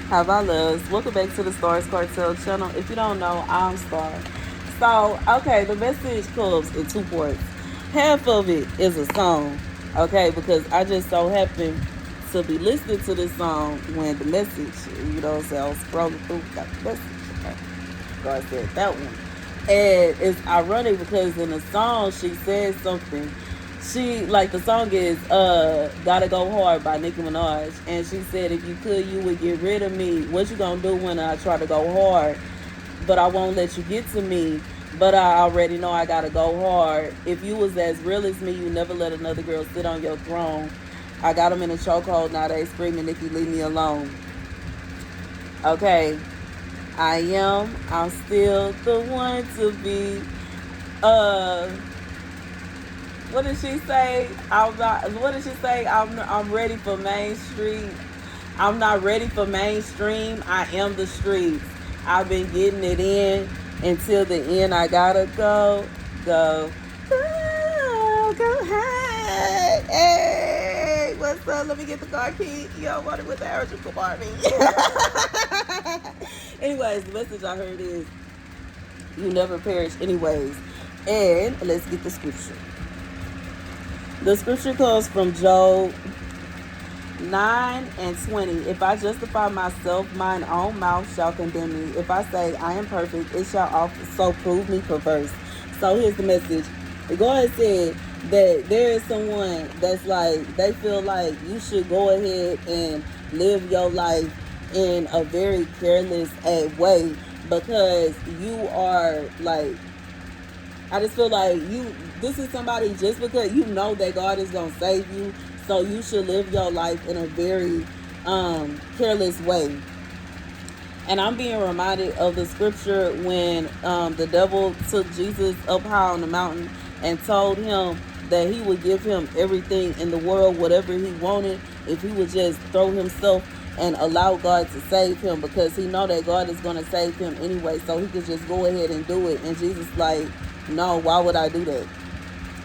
Have I loves? Welcome back to the Starscartel channel. If you don't know, I'm Star. So, okay, the message comes in two parts. Half of it is a song, okay, because I just so happen to be listening to this song when the message, I was scrolling through, got the message, okay. God said that one. And it's ironic because in the song she says something. She like the song is Gotta Go Hard by Nicki Minaj, and she said if you could you would get rid of me. What you gonna do when I try to go hard? But I won't let you get to me. But I already know I gotta go hard. If you was as real as me, you never let another girl sit on your throne. I got them in a chokehold now. They screaming, Nicki, leave me alone. Okay, I'm still the one to be. Uh, what did she say? I'm not. What did she say? I'm ready for Main Street. I'm not ready for mainstream. I am the streets. I've been getting it in until the end. I gotta go, go high. Hey, what's up? Let me get the car key. Yo, what with the Arab Kumari? Anyways, the message I heard is you never perish anyways. And let's get the scripture. The scripture comes from Job 9 and 20. If I justify myself, mine own mouth shall condemn me. If I say I am perfect, it shall also prove me perverse. So here's the message. God said that there is someone that's like, they feel like you should go ahead and live your life in a very careless way because you are like, I just feel like this is somebody just because you know that God is going to save you, so you should live your life in a very careless way. And I'm being reminded of the scripture when the devil took Jesus up high on the mountain and told him that he would give him everything in the world, whatever he wanted, if he would just throw himself and allow God to save him, because he know that God is going to save him anyway, so he could just go ahead and do it. And Jesus like, no, why would I do that?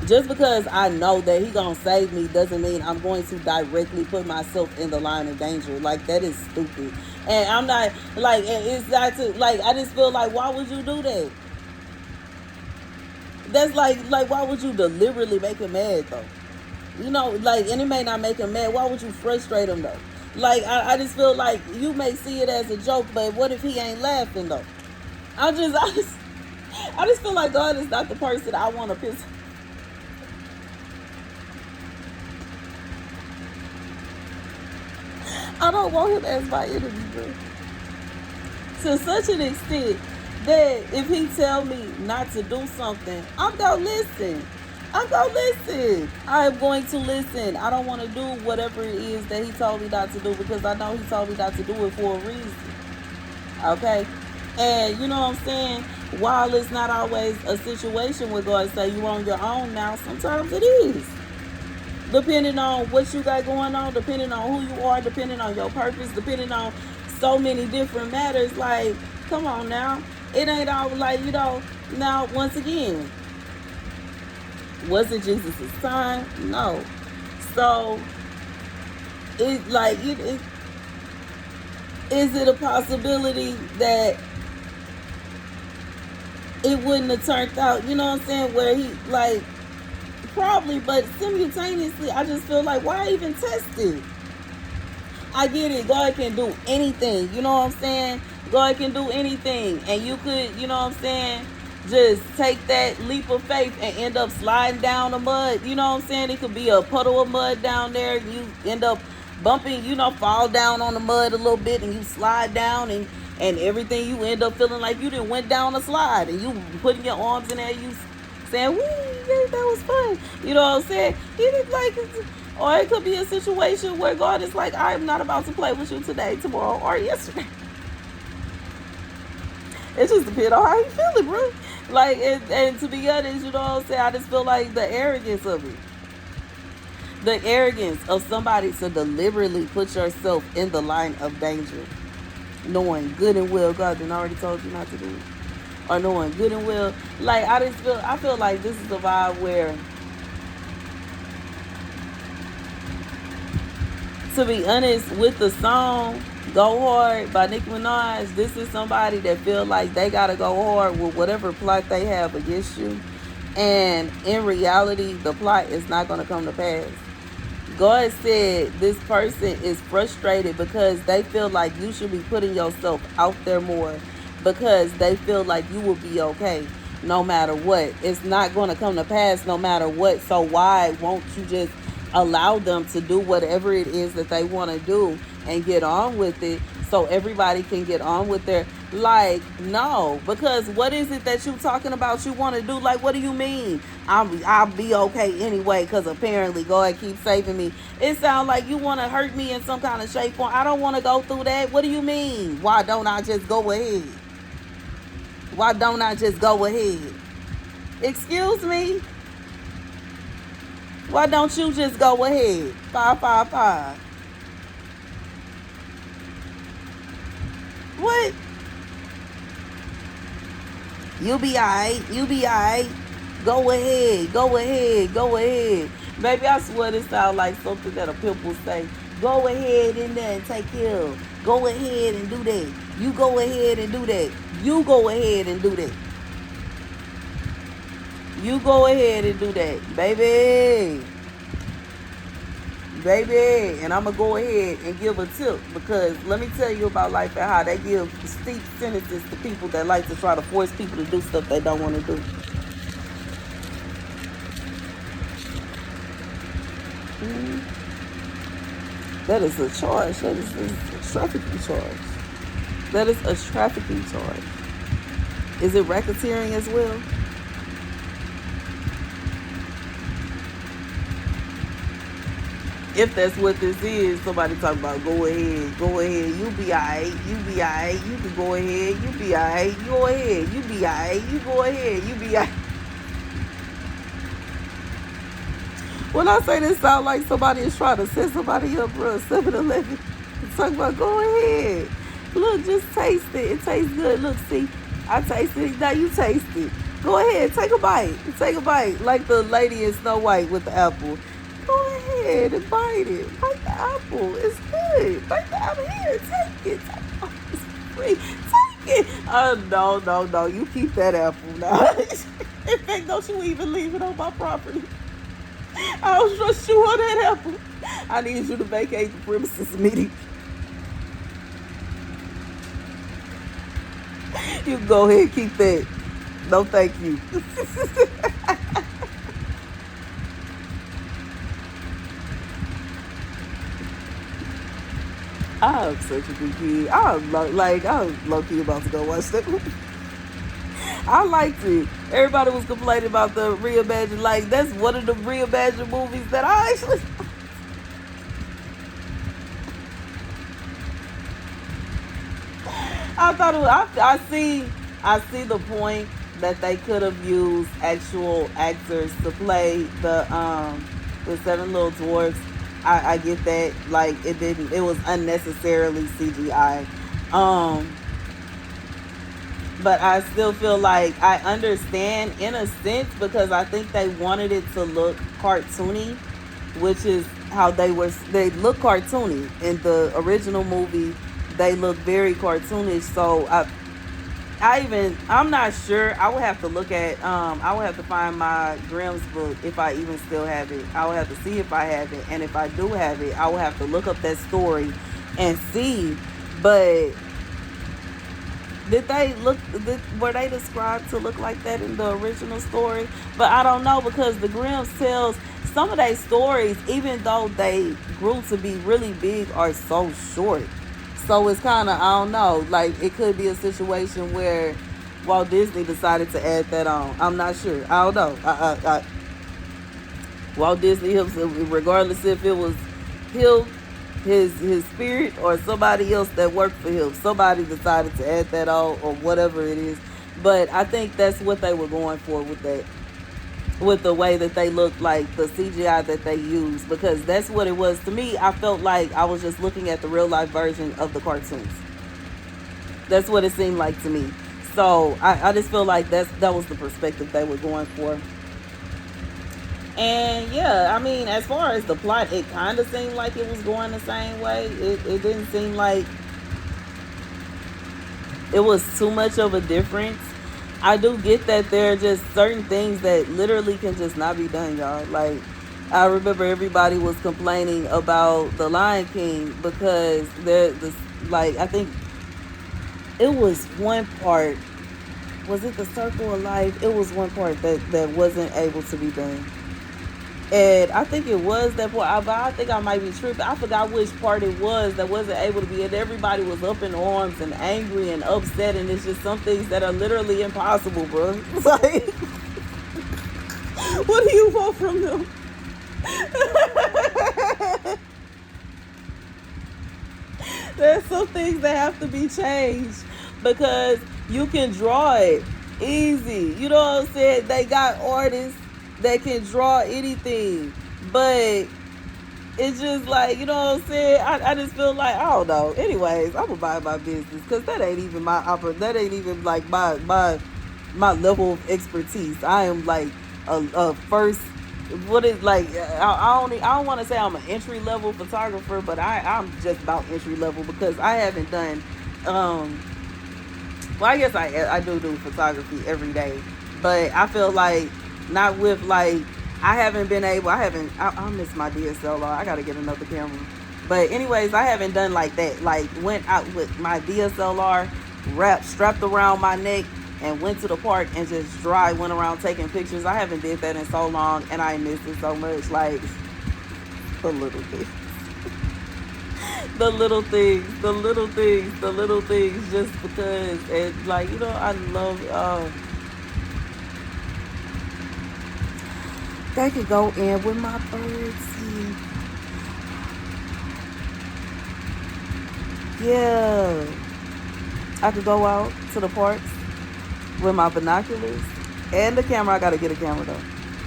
Just because I know that he gonna save me doesn't mean I'm going to directly put myself in the line of danger. Like, that is stupid. And I'm not like, it's not to like, I just feel like, why would you do that? That's like why would you deliberately make him mad though? Like, and it may not make him mad. Why would you frustrate him though? Like, I just feel like you may see it as a joke, but what if he ain't laughing though? I just feel like God is not the person I want to piss. I don't want him as my enemy, bro. To such an extent that if he tell me not to do something, I'm gonna listen. I'm gonna listen. I'm going to listen. I don't want to do whatever it is that he told me not to do, because I know he told me not to do it for a reason. Okay? And you know what I'm saying? While it's not always a situation where God say you on your own now, sometimes it is. Depending on what you got going on, depending on who you are, depending on your purpose, depending on so many different matters. Like, come on now. It ain't all like, now, once again, was it Jesus' time? No. So, it's like, is it a possibility that it wouldn't have turned out, you know what I'm saying, where he, like, probably, but simultaneously, I just feel like, why even test it? I get it. God can do anything. You know what I'm saying? God can do anything. And you could, you know what I'm saying, just take that leap of faith and end up sliding down the mud. You know what I'm saying? It could be a puddle of mud down there. You end up bumping, fall down on the mud a little bit, and you slide down, and everything, you end up feeling like you done went down a slide, and you putting your arms in there, you saying, wee, yeah, that was fun. You know what I'm saying? Or it could be a situation where God is like, I'm not about to play with you today, tomorrow, or yesterday. It just depends on how you feeling, bro. Like, and to be honest, you know what I'm saying? I just feel like the arrogance of it. The arrogance of somebody to deliberately put yourself in the line of danger, knowing good and well God done already told you not to do it. Or knowing good and well, like, I feel like this is a vibe where, to be honest, with the song, Go Hard by Nicki Minaj. This is somebody that feel like they gotta go hard with whatever plot they have against you. And in reality, the plot is not gonna come to pass. God said this person is frustrated because they feel like you should be putting yourself out there more, because they feel like you will be okay no matter what. It's not going to come to pass no matter what. So why won't you just allow them to do whatever it is that they want to do and get on with it, so everybody can get on with their, like, no, because what is it that you talking about you want to do? Like, what do you mean I'll be okay anyway because apparently God keeps saving me? It sounds like you want to hurt me in some kind of shape form. I don't want to go through that. What do you mean? Why don't I just go ahead? Why don't I just go ahead? Excuse me? Why don't you just go ahead? 555. What? You be alright. You be alright. Go ahead. Go ahead. Go ahead. Baby, I swear this sounds like something that a pimp will say. Go ahead in there and take care of. Go ahead and do that. You go ahead and do that. You go ahead and do that. You go ahead and do that. Baby. Baby, and I'm going to go ahead and give a tip, because let me tell you about life and how they give steep sentences to people that like to try to force people to do stuff they don't want to do. That is a charge. That is a trafficking charge. That is a trafficking charge. Is it racketeering as well? If that's what this is, somebody talking about go ahead, you be alright, you be alright, you can go ahead, you be alright, go ahead, you be alright, you go ahead, you be alright. When I say this sound like somebody is trying to set somebody up for a 7-Eleven, talking about go ahead. Look, just taste it. It tastes good. Look, see, I tasted it, now you taste it. Go ahead, take a bite. Take a bite. Like the lady in Snow White with the apple. Go ahead and bite it. Bite the apple. It's good. Bite the apple. Here, take it. Oh, it's free. Take it. Oh, no. You keep that apple now. In fact, don't you even leave it on my property. I don't trust you on that apple. I need you to vacate the premises immediately. You can go ahead and keep that. No, thank you. I'm such a good kid. I'm low-key about to go watch that movie. I liked it. Everybody was complaining about the reimagined. Like, that's one of the reimagined movies that I actually... I thought it was... I see the point that they could have used actual actors to play the Seven Little Dwarfs. I get that. Like, it was unnecessarily CGI. But I still feel like I understand in a sense, because I think they wanted it to look cartoony, which is how they look cartoony. In the original movie, they look very cartoonish. So I'm not sure. I would have to look at, I would have to find my Grimm's book if I even still have it. I would have to see if I have it. And if I do have it, I would have to look up that story and see. But were they described to look like that in the original story? But I don't know, because the Grimm's tells some of their stories, even though they grew to be really big, are so short. So it's kind of, I don't know, like it could be a situation where Walt Disney decided to add that on. I'm not sure. I don't know. Walt Disney himself, regardless if it was him, his spirit, or somebody else that worked for him, somebody decided to add that on, or whatever it is. But I think that's what they were going for with that, with the way that they looked, like the CGI that they used, because that's what it was to me. I felt like I was just looking at the real life version of the cartoons. That's what it seemed like to me. So I just feel like that was the perspective they were going for. And yeah, I mean, as far as the plot, it kind of seemed like it was going the same way. It didn't seem like it was too much of a difference. I do get that there are just certain things that literally can just not be done, y'all. Like, I remember everybody was complaining about the Lion King because like, I think it was one part. Was it the Circle of Life? It was one part that wasn't able to be done. And I think it was that part, but I think I might be tripping. I forgot which part it was that wasn't able to be. And everybody was up in arms and angry and upset. And it's just some things that are literally impossible, bro. It's like, what do you want from them? There's some things that have to be changed because you can draw it easy. You know what I'm saying? They got artists that can draw anything, but it's just like, you know what I'm saying? I just feel like, I don't know. Anyways, I'm gonna mind my business because that ain't even that ain't even like my level of expertise. I am like a first. What is like? I don't want to say I'm an entry level photographer, but I'm just about entry level because I haven't done. Well, I guess I do photography every day, but I feel like not with like I haven't been able. I miss my DSLR. I gotta get another camera. But anyways, I haven't done like that. Like went out with my DSLR, strapped around my neck, and went to the park and just went around taking pictures. I haven't did that in so long, and I miss it so much. Like the little things, the little things, the little things, the little things. Just because, and like you know, I love. They could go in with my birds. Yeah, I could go out to the parks with my binoculars and the camera. I gotta get a camera though,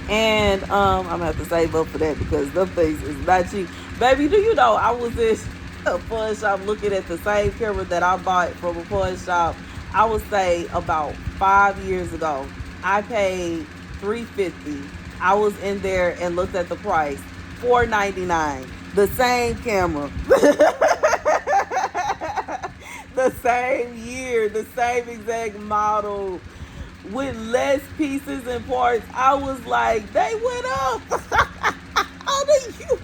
and I'm gonna have to save up for that because them things is not cheap. Baby, do you know I was in a pawn shop looking at the same camera that I bought from a pawn shop? I would say about 5 years ago. I paid $350. I was in there and looked at the price, $499. The same camera. The same year, the same exact model, with less pieces and parts. I was like, they went up. How they use?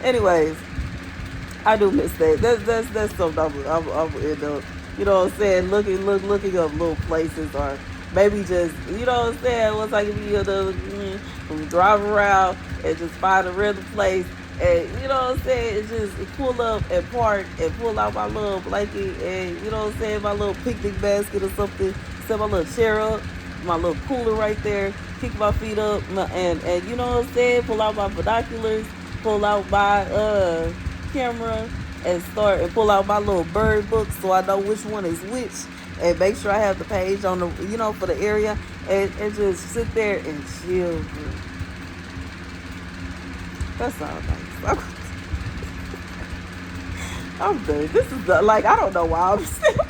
Anyways, I do miss that. That's something I'm end up. You know what I'm saying? Looking up little places, or maybe just, you know what I'm saying? Once I can be able to drive around and just find a random place, and you know what I'm saying? And just pull up and park and pull out my little blanket and you know what I'm saying? My little picnic basket or something. Set my little chair up, my little cooler right there. Kick my feet up and you know what I'm saying? Pull out my binoculars, pull out my camera, and start and pull out my little bird book so I know which one is which, and make sure I have the page on the, you know, for the area, and just sit there and chill. That's all nice. I'm done. This is like, I don't know why I'm still.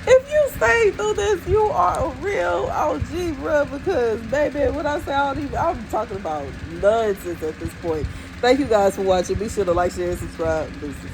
If you stay through this, you are a real OG, bro. Because, baby, when I say I'm talking about nonsense at this point. Thank you guys for watching. Be sure to like, share, and subscribe. Deuces.